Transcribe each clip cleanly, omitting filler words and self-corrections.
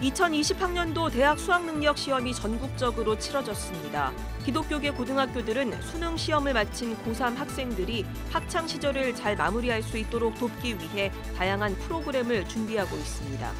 2020학년도 대학 수학능력 시험이 전국적으로 치러졌습니다. 기독교계 고등학교들은 수능 시험을 마친 고3 학생들이 학창 시절을 잘 마무리할 수 있도록 돕기 위해 다양한 프로그램을 준비하고 있습니다.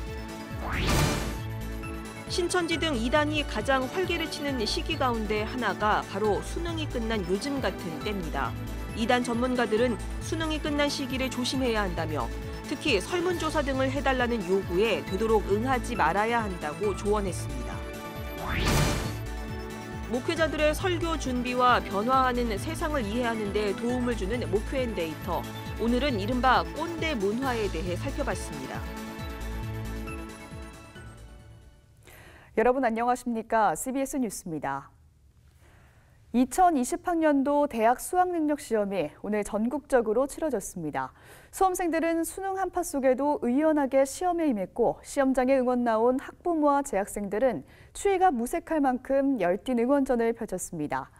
신천지 등 이단이 가장 활기를 치는 시기 가운데 하나가 바로 수능이 끝난 요즘 같은 때입니다. 이단 전문가들은 수능이 끝난 시기를 조심해야 한다며 특히 설문조사 등을 해달라는 요구에 되도록 응하지 말아야 한다고 조언했습니다. 목회자들의 설교 준비와 변화하는 세상을 이해하는 데 도움을 주는 목회앤데이터. 오늘은 이른바 꼰대 문화에 대해 살펴봤습니다. 여러분 안녕하십니까? CBS 뉴스입니다. 2020학년도 대학 수학능력 시험이 오늘 전국적으로 치러졌습니다. 수험생들은 수능 한파 속에도 의연하게 시험에 임했고 시험장에 응원 나온 학부모와 재학생들은 추위가 무색할 만큼 열띤 응원전을 펼쳤습니다.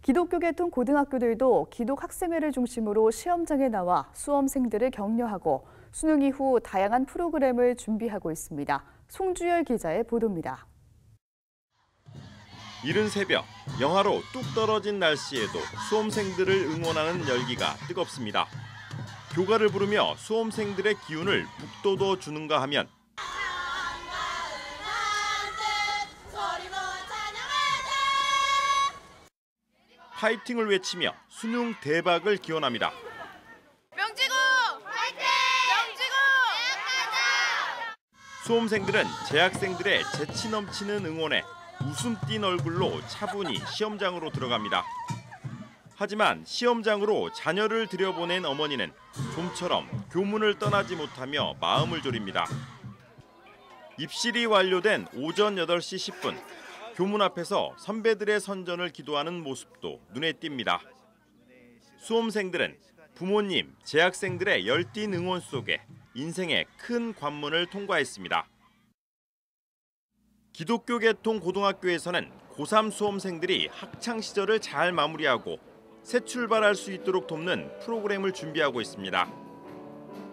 기독교 계통 고등학교들도 기독학생회를 중심으로 시험장에 나와 수험생들을 격려하고 수능 이후 다양한 프로그램을 준비하고 있습니다. 송주열 기자의 보도입니다. 이른 새벽, 영하로 뚝 떨어진 날씨에도 수험생들을 응원하는 열기가 뜨겁습니다. 교가를 부르며 수험생들의 기운을 북돋워 주는가 하면 파이팅을 외치며 수능 대박을 기원합니다. 명지고! 파이팅! 명지고! 수험생들은 재학생들의 재치 넘치는 응원에 웃음 띤 얼굴로 차분히 시험장으로 들어갑니다. 하지만 시험장으로 자녀를 들여보낸 어머니는 좀처럼 교문을 떠나지 못하며 마음을 졸입니다. 입실이 완료된 오전 8시 10분, 교문 앞에서 선배들의 선전을 기도하는 모습도 눈에 띕니다. 수험생들은 부모님, 재학생들의 열띤 응원 속에 인생의 큰 관문을 통과했습니다. 기독교 계통 고등학교에서는 고3 수험생들이 학창 시절을 잘 마무리하고 새 출발할 수 있도록 돕는 프로그램을 준비하고 있습니다.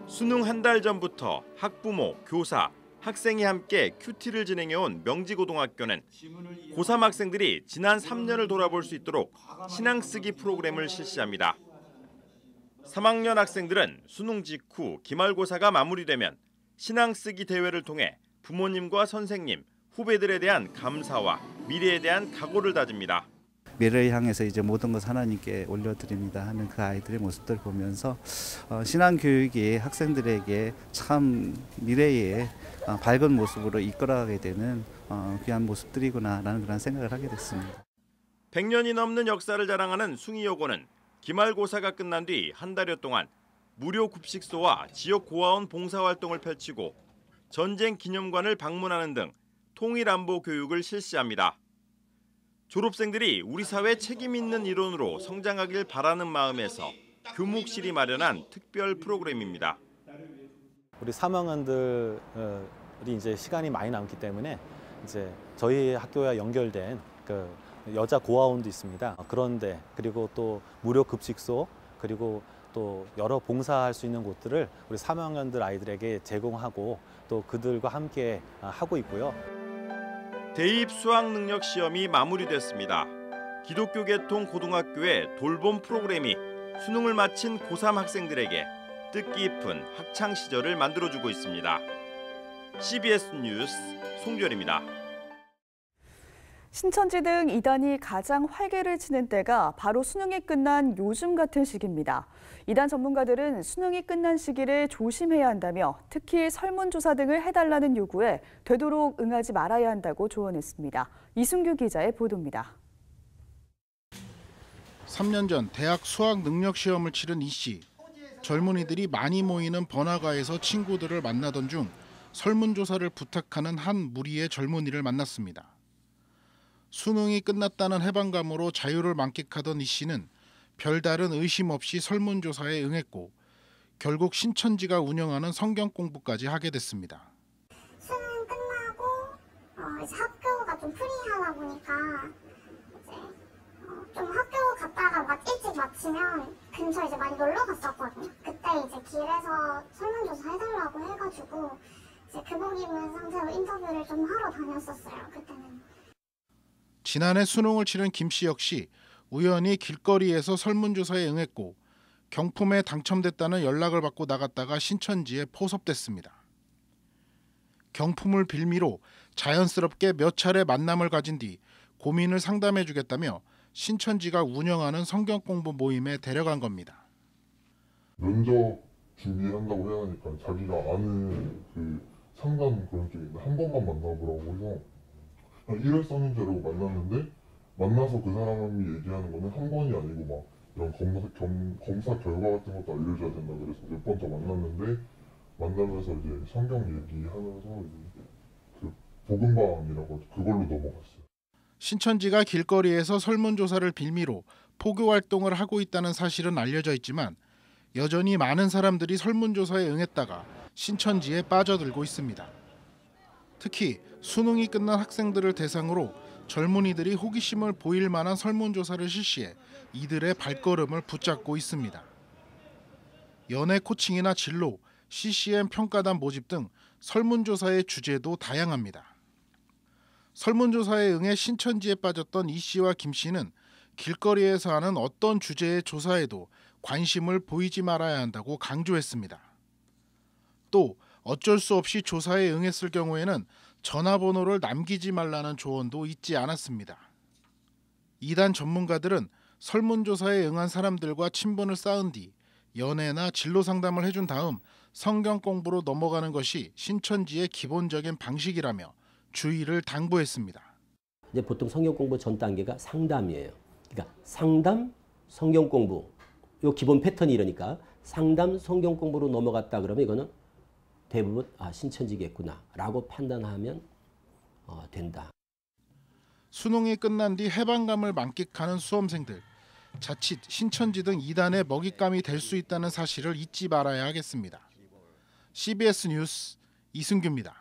수능 한 달 전부터 학부모, 교사, 학생이 함께 큐티를 진행해온 명지고등학교는 고3 학생들이 지난 3년을 돌아볼 수 있도록 신앙 쓰기 프로그램을 실시합니다. 3학년 학생들은 수능 직후 기말고사가 마무리되면 신앙 쓰기 대회를 통해 부모님과 선생님, 후배들에 대한 감사와 미래에 대한 각오를 다집니다. 미래를 향해서 이제 모든 것 하나님께 올려드립니다 하는 그 아이들의 모습들 보면서 신앙 교육이 학생들에게 참 미래의 밝은 모습으로 이끌어가게 되는 귀한 모습들이구나라는 그런 생각을 하게 됐습니다. 100년이 넘는 역사를 자랑하는 숭의여고는 기말고사가 끝난 뒤 한 달여 동안 무료 급식소와 지역 고아원 봉사활동을 펼치고 전쟁 기념관을 방문하는 등 통일안보 교육을 실시합니다. 졸업생들이 우리 사회 책임 있는 일원으로 성장하길 바라는 마음에서 교목실이 마련한 특별 프로그램입니다. 우리 3학년들이 이제 시간이 많이 남기 때문에 이제 저희 학교와 연결된 그 여자 고아원도 있습니다. 그런데 그리고 또 무료 급식소 그리고 또 여러 봉사할 수 있는 곳들을 우리 3학년들 아이들에게 제공하고 또 그들과 함께 하고 있고요. 대입 수학능력 시험이 마무리됐습니다. 기독교 계통 고등학교의 돌봄 프로그램이 수능을 마친 고3 학생들에게 뜻깊은 학창 시절을 만들어주고 있습니다. CBS 뉴스 송주열입니다. 신천지 등 이단이 가장 활기를 치는 때가 바로 수능이 끝난 요즘 같은 시기입니다. 이단 전문가들은 수능이 끝난 시기를 조심해야 한다며 특히 설문조사 등을 해달라는 요구에 되도록 응하지 말아야 한다고 조언했습니다. 이순규 기자의 보도입니다. 3년 전 대학 수학 능력 시험을 치른 이 씨. 젊은이들이 많이 모이는 번화가에서 친구들을 만나던 중 설문조사를 부탁하는 한 무리의 젊은이를 만났습니다. 수능이 끝났다는 해방감으로 자유를 만끽하던 이 씨는 별다른 의심 없이 설문조사에 응했고 결국 신천지가 운영하는 성경 공부까지 하게 됐습니다. 수능 끝나고 이제 학교가 좀 프리하다 보니까 이제 좀 학교 갔다가 막 일찍 마치면 근처에 이제 많이 놀러 갔었거든요. 그때 이제 길에서 설문조사 해달라고 해가지고 이제 교복 입은 상태로 인터뷰를 좀 하러 다녔었어요. 그때는. 지난해 수능을 치른 김 씨 역시 우연히 길거리에서 설문조사에 응했고 경품에 당첨됐다는 연락을 받고 나갔다가 신천지에 포섭됐습니다. 경품을 빌미로 자연스럽게 몇 차례 만남을 가진 뒤 고민을 상담해주겠다며 신천지가 운영하는 성경 공부 모임에 데려간 겁니다. 면접 준비한다고 해야 하니까 자기가 아는 그 상담 그런 쪽에 한 번만 만나보라고 해서 그냥 일회성인 줄 알고 만났는데 만나서 그 사람이 얘기하는 거는 한 번이 아니고 막 이런 검사 결과 같은 것도 알려줘야 된다 그래서 몇 번 더 만났는데 만나면서 이제 성경 얘기하면서 이제 그 복음방이라고 그걸로 넘어갔어요. 신천지가 길거리에서 설문조사를 빌미로 포교 활동을 하고 있다는 사실은 알려져 있지만 여전히 많은 사람들이 설문조사에 응했다가 신천지에 빠져들고 있습니다. 특히 수능이 끝난 학생들을 대상으로 젊은이들이 호기심을 보일 만한 설문조사를 실시해 이들의 발걸음을 붙잡고 있습니다. 연애 코칭이나 진로, CCM 평가단 모집 등 설문조사의 주제도 다양합니다. 설문조사에 응해 신천지에 빠졌던 이 씨와 김 씨는 길거리에서 하는 어떤 주제의 조사에도 관심을 보이지 말아야 한다고 강조했습니다. 또 어쩔 수 없이 조사에 응했을 경우에는 전화번호를 남기지 말라는 조언도 잊지 않았습니다. 이단 전문가들은 설문조사에 응한 사람들과 친분을 쌓은 뒤 연애나 진로 상담을 해준 다음 성경 공부로 넘어가는 것이 신천지의 기본적인 방식이라며 주의를 당부했습니다. 이제 보통 성경 공부 전 단계가 상담이에요. 그러니까 상담, 성경 공부. 요 기본 패턴이 이러니까 상담, 성경 공부로 넘어갔다 그러면 이거는 대부분 신천지겠구나라고 판단하면 된다. 수능이 끝난 뒤 해방감을 만끽하는 수험생들. 자칫 신천지 등 이단의 먹잇감이 될 수 있다는 사실을 잊지 말아야 하겠습니다. CBS 뉴스 이승규입니다.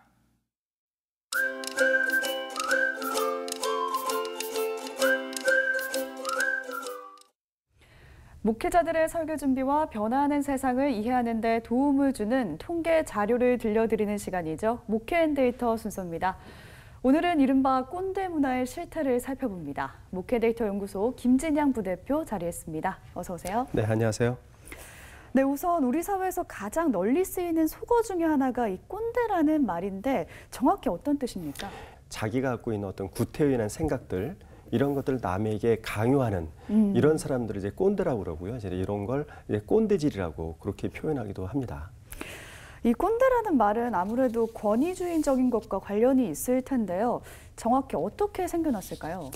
목회자들의 설교 준비와 변화하는 세상을 이해하는 데 도움을 주는 통계 자료를 들려드리는 시간이죠. 목회앤데이터 순서입니다. 오늘은 이른바 꼰대 문화의 실태를 살펴봅니다. 목회데이터 연구소 김진양 부대표 자리했습니다. 어서 오세요. 네, 안녕하세요. 네, 우선 우리 사회에서 가장 널리 쓰이는 속어 중에 하나가 이 꼰대라는 말인데 정확히 어떤 뜻입니까? 자기가 갖고 있는 어떤 구태의연한 생각들 이런 것들을 남에게 강요하는 이런 사람들을 이제 꼰대라고 그러고요. 이제 이런 걸 이제 꼰대질이라고 그렇게 표현하기도 합니다. 이 꼰대라는 말은 아무래도 권위주의적인 것과 관련이 있을 텐데요. 정확히 어떻게 생겨났을까요?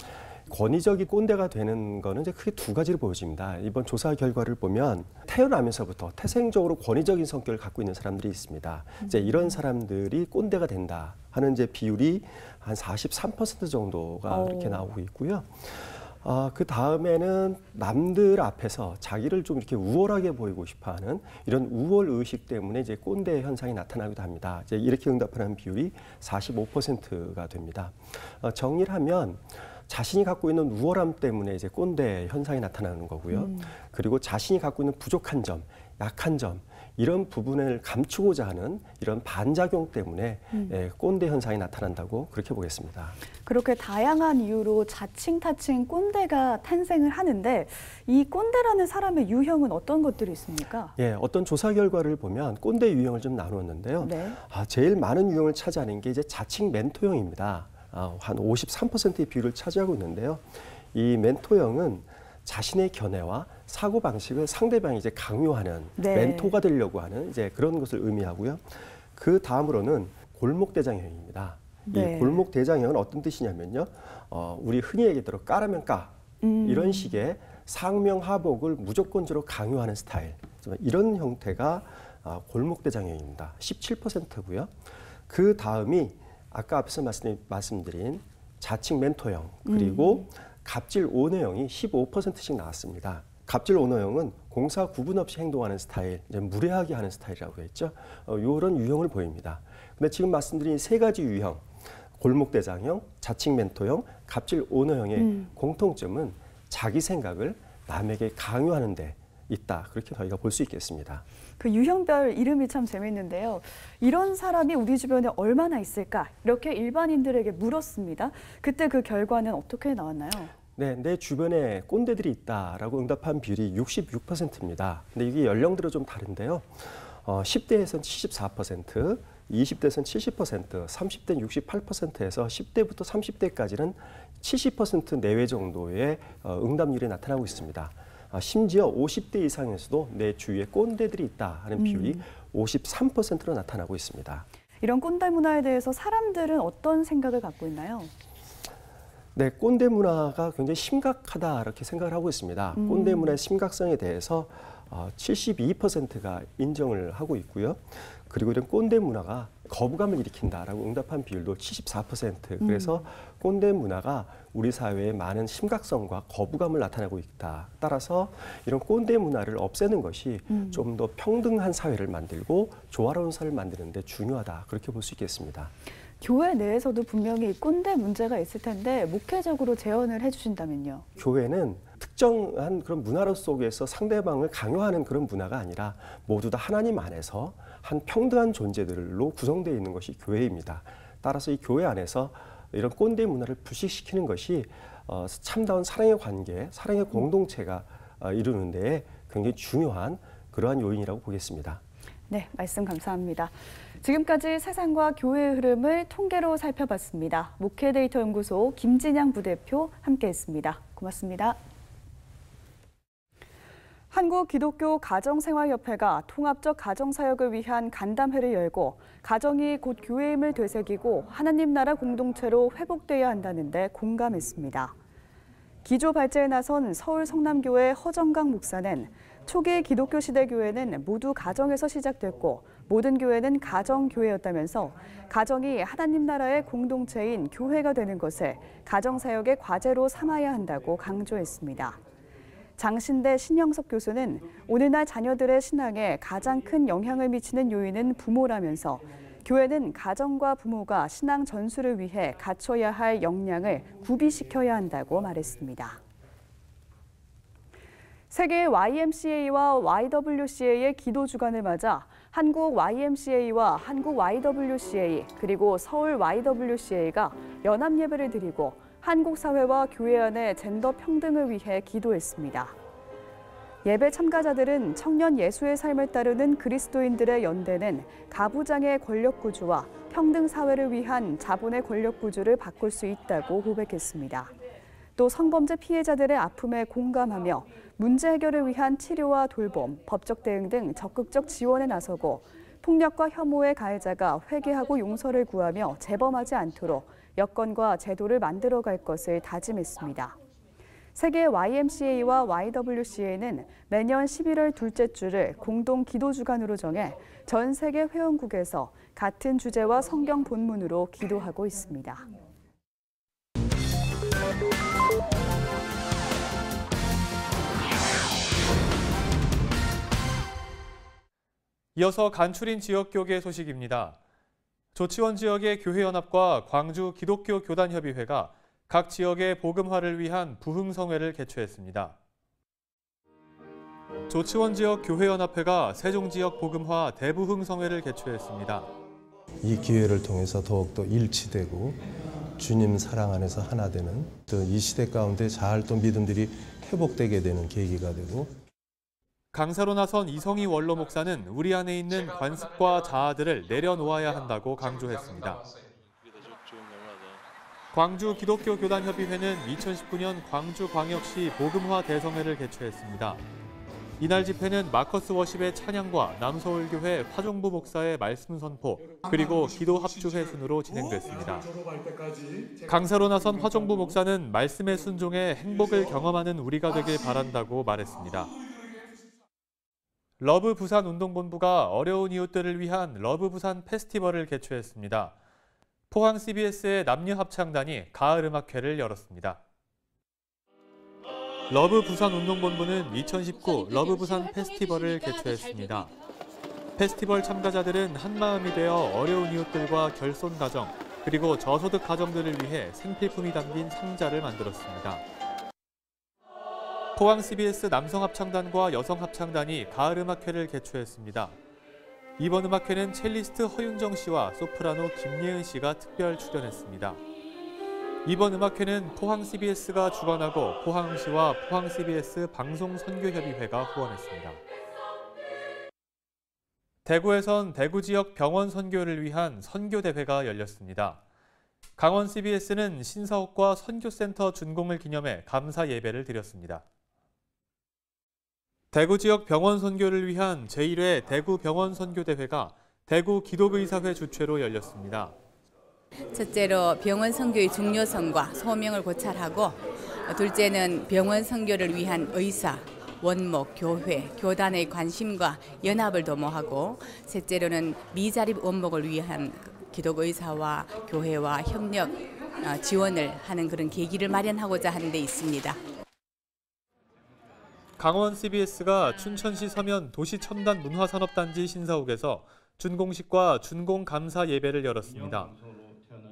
권위적인 꼰대가 되는 거는 이제 크게 두 가지로 보여집니다. 이번 조사 결과를 보면 태어나면서부터 태생적으로 권위적인 성격을 갖고 있는 사람들이 있습니다. 이제 이런 사람들이 꼰대가 된다 하는 이제 비율이 한 43% 정도가 이렇게 나오고 있고요. 그 다음에는 남들 앞에서 자기를 좀 이렇게 우월하게 보이고 싶어하는 이런 우월 의식 때문에 이제 꼰대 현상이 나타나기도 합니다. 이제 이렇게 응답하는 비율이 45%가 됩니다. 정리를 하면 자신이 갖고 있는 우월함 때문에 이제 꼰대 현상이 나타나는 거고요. 그리고 자신이 갖고 있는 부족한 점, 약한 점 이런 부분을 감추고자 하는 이런 반작용 때문에 꼰대 현상이 나타난다고 그렇게 보겠습니다. 그렇게 다양한 이유로 자칭 타칭 꼰대가 탄생을 하는데 이 꼰대라는 사람의 유형은 어떤 것들이 있습니까? 예, 어떤 조사 결과를 보면 꼰대 유형을 좀 나누었는데요. 네. 제일 많은 유형을 차지하는 게 이제 자칭 멘토형입니다. 한 53%의 비율을 차지하고 있는데요. 이 멘토형은 자신의 견해와 사고 방식을 상대방이 이제 강요하는 멘토가 되려고 하는 이제 그런 것을 의미하고요. 그 다음으로는 골목대장형입니다. 이 골목대장형은 어떤 뜻이냐면요. 우리 흔히 얘기대로 까라면 까 이런 식의 상명하복을 무조건적으로 강요하는 스타일 이런 형태가 골목대장형입니다. 17%고요. 그 다음이 아까 앞에서 말씀드린 자칭 멘토형 그리고 갑질 오너형이 15%씩 나왔습니다. 갑질 오너형은 공사 구분 없이 행동하는 스타일, 이제 무례하게 하는 스타일이라고 했죠. 이런 유형을 보입니다. 근데 지금 말씀드린 세 가지 유형, 골목대장형, 자칭 멘토형, 갑질 오너형의 공통점은 자기 생각을 남에게 강요하는데 있다. 그렇게 저희가 볼 수 있겠습니다. 그 유형별 이름이 참 재밌는데요. 이런 사람이 우리 주변에 얼마나 있을까? 이렇게 일반인들에게 물었습니다. 그때 그 결과는 어떻게 나왔나요? 네, 내 주변에 꼰대들이 있다라고 응답한 비율이 66%입니다. 근데 이게 연령대로 좀 다른데요. 10대에서는 74%, 20대에서는 70%, 30대는 68%에서 10대부터 30대까지는 70% 내외 정도의 응답률이 나타나고 있습니다. 심지어 50대 이상에서도 내 주위에 꼰대들이 있다 하는 비율이 53%로 나타나고 있습니다. 이런 꼰대 문화에 대해서 사람들은 어떤 생각을 갖고 있나요? 네, 꼰대 문화가 굉장히 심각하다 이렇게 생각을 하고 있습니다. 꼰대 문화의 심각성에 대해서 72%가 인정을 하고 있고요. 그리고 이런 꼰대 문화가 거부감을 일으킨다라고 응답한 비율도 74%. 그래서 꼰대 문화가 우리 사회에 많은 심각성과 거부감을 나타내고 있다. 따라서 이런 꼰대 문화를 없애는 것이 좀 더 평등한 사회를 만들고 조화로운 사회를 만드는 데 중요하다. 그렇게 볼 수 있겠습니다. 교회 내에서도 분명히 꼰대 문제가 있을 텐데 목회적으로 제언을 해주신다면요? 교회는 특정한 그런 문화로 속에서 상대방을 강요하는 그런 문화가 아니라 모두 다 하나님 안에서 한 평등한 존재들로 구성되어 있는 것이 교회입니다. 따라서 이 교회 안에서 이런 꼰대 문화를 불식시키는 것이 참다운 사랑의 관계, 사랑의 공동체가 이루는 데 굉장히 중요한 그러한 요인이라고 보겠습니다. 네, 말씀 감사합니다. 지금까지 세상과 교회의 흐름을 통계로 살펴봤습니다. 목회데이터 연구소 김진양 부대표 함께했습니다. 고맙습니다. 한국기독교가정생활협회가 통합적 가정사역을 위한 간담회를 열고 가정이 곧 교회임을 되새기고 하나님 나라 공동체로 회복돼야 한다는 데 공감했습니다. 기조 발제에 나선 서울 성남교회 허정강 목사는 초기 기독교 시대 교회는 모두 가정에서 시작됐고 모든 교회는 가정교회였다면서 가정이 하나님 나라의 공동체인 교회가 되는 것을 가정사역의 과제로 삼아야 한다고 강조했습니다. 장신대 신영석 교수는 오늘날 자녀들의 신앙에 가장 큰 영향을 미치는 요인은 부모라면서 교회는 가정과 부모가 신앙 전수를 위해 갖춰야 할 역량을 구비시켜야 한다고 말했습니다. 세계 YMCA와 YWCA의 기도 주간을 맞아 한국 YMCA와 한국 YWCA 그리고 서울 YWCA가 연합 예배를 드리고 한국 사회와 교회 안의 젠더 평등을 위해 기도했습니다. 예배 참가자들은 청년 예수의 삶을 따르는 그리스도인들의 연대는 가부장의 권력 구조와 평등 사회를 위한 자본의 권력 구조를 바꿀 수 있다고 고백했습니다. 또 성범죄 피해자들의 아픔에 공감하며 문제 해결을 위한 치료와 돌봄, 법적 대응 등 적극적 지원에 나서고 폭력과 혐오의 가해자가 회개하고 용서를 구하며 재범하지 않도록 여건과 제도를 만들어갈 것을 다짐했습니다. 세계 YMCA와 YWCA는 매년 11월 둘째 주를 공동 기도 주간으로 정해 전 세계 회원국에서 같은 주제와 성경 본문으로 기도하고 있습니다. 이어서 간추린 지역교계 소식입니다. 조치원 지역의 교회연합과 광주 기독교 교단협의회가 각 지역의 복음화를 위한 부흥성회를 개최했습니다. 조치원 지역 교회연합회가 세종 지역 복음화 대부흥성회를 개최했습니다. 이 기회를 통해서 더욱더 일치되고 주님 사랑 안에서 하나 되는 또 이 시대 가운데 잘 또 믿음들이 회복되게 되는 계기가 되고 강사로 나선 이성희 원로 목사는 우리 안에 있는 관습과 자아들을 내려놓아야 한다고 강조했습니다. 광주 기독교 교단협의회는 2019년 광주광역시 복음화 대성회를 개최했습니다. 이날 집회는 마커스 워십의 찬양과 남서울교회 화종부 목사의 말씀 선포, 그리고 기도 합주회 순으로 진행됐습니다. 강사로 나선 화종부 목사는 말씀에 순종해 행복을 경험하는 우리가 되길 바란다고 말했습니다. 러브 부산 운동본부가 어려운 이웃들을 위한 러브 부산 페스티벌을 개최했습니다. 포항 CBS의 남녀 합창단이 가을 음악회를 열었습니다. 러브 부산 운동본부는 2019 러브 부산 페스티벌을 개최했습니다. 페스티벌 참가자들은 한마음이 되어 어려운 이웃들과 결손 가정, 그리고 저소득 가정들을 위해 생필품이 담긴 상자를 만들었습니다. 포항 CBS 남성합창단과 여성합창단이 가을음악회를 개최했습니다. 이번 음악회는 첼리스트 허윤정 씨와 소프라노 김예은 씨가 특별 출연했습니다. 이번 음악회는 포항 CBS가 주관하고 포항시와 포항 CBS 방송선교협의회가 후원했습니다. 대구에선 대구 지역 병원 선교를 위한 선교대회가 열렸습니다. 강원 CBS는 신사옥과 선교센터 준공을 기념해 감사 예배를 드렸습니다. 대구 지역 병원 선교를 위한 제1회 대구 병원 선교대회가 대구 기독의사회 주최로 열렸습니다. 첫째로 병원 선교의 중요성과 소명을 고찰하고, 둘째는 병원 선교를 위한 의사, 원목, 교회, 교단의 관심과 연합을 도모하고, 셋째로는 미자립 원목을 위한 기독의사와 교회와 협력, 지원을 하는 그런 계기를 마련하고자 하는 데 있습니다. 강원 CBS가 춘천시 서면 도시첨단 문화산업단지 신사옥에서 준공식과 준공 감사 예배를 열었습니다.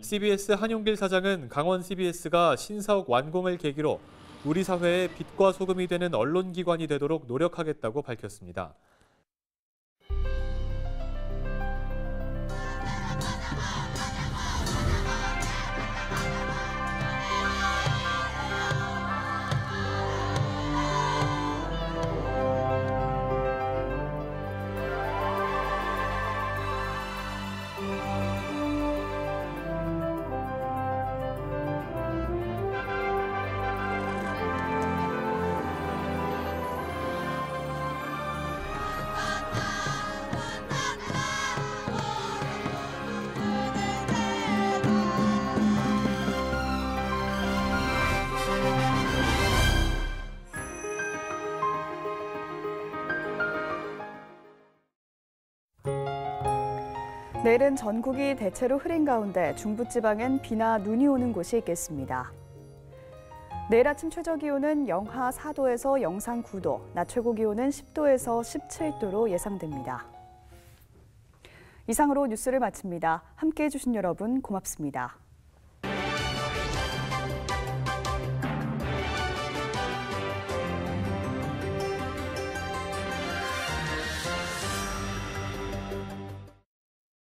CBS 한용길 사장은 강원 CBS가 신사옥 완공을 계기로 우리 사회의 빛과 소금이 되는 언론기관이 되도록 노력하겠다고 밝혔습니다. 내일은 전국이 대체로 흐린 가운데 중부지방엔 비나 눈이 오는 곳이 있겠습니다. 내일 아침 최저기온은 영하 4도에서 영상 9도, 낮 최고기온은 10도에서 17도로 예상됩니다. 이상으로 뉴스를 마칩니다. 함께해 주신 여러분 고맙습니다.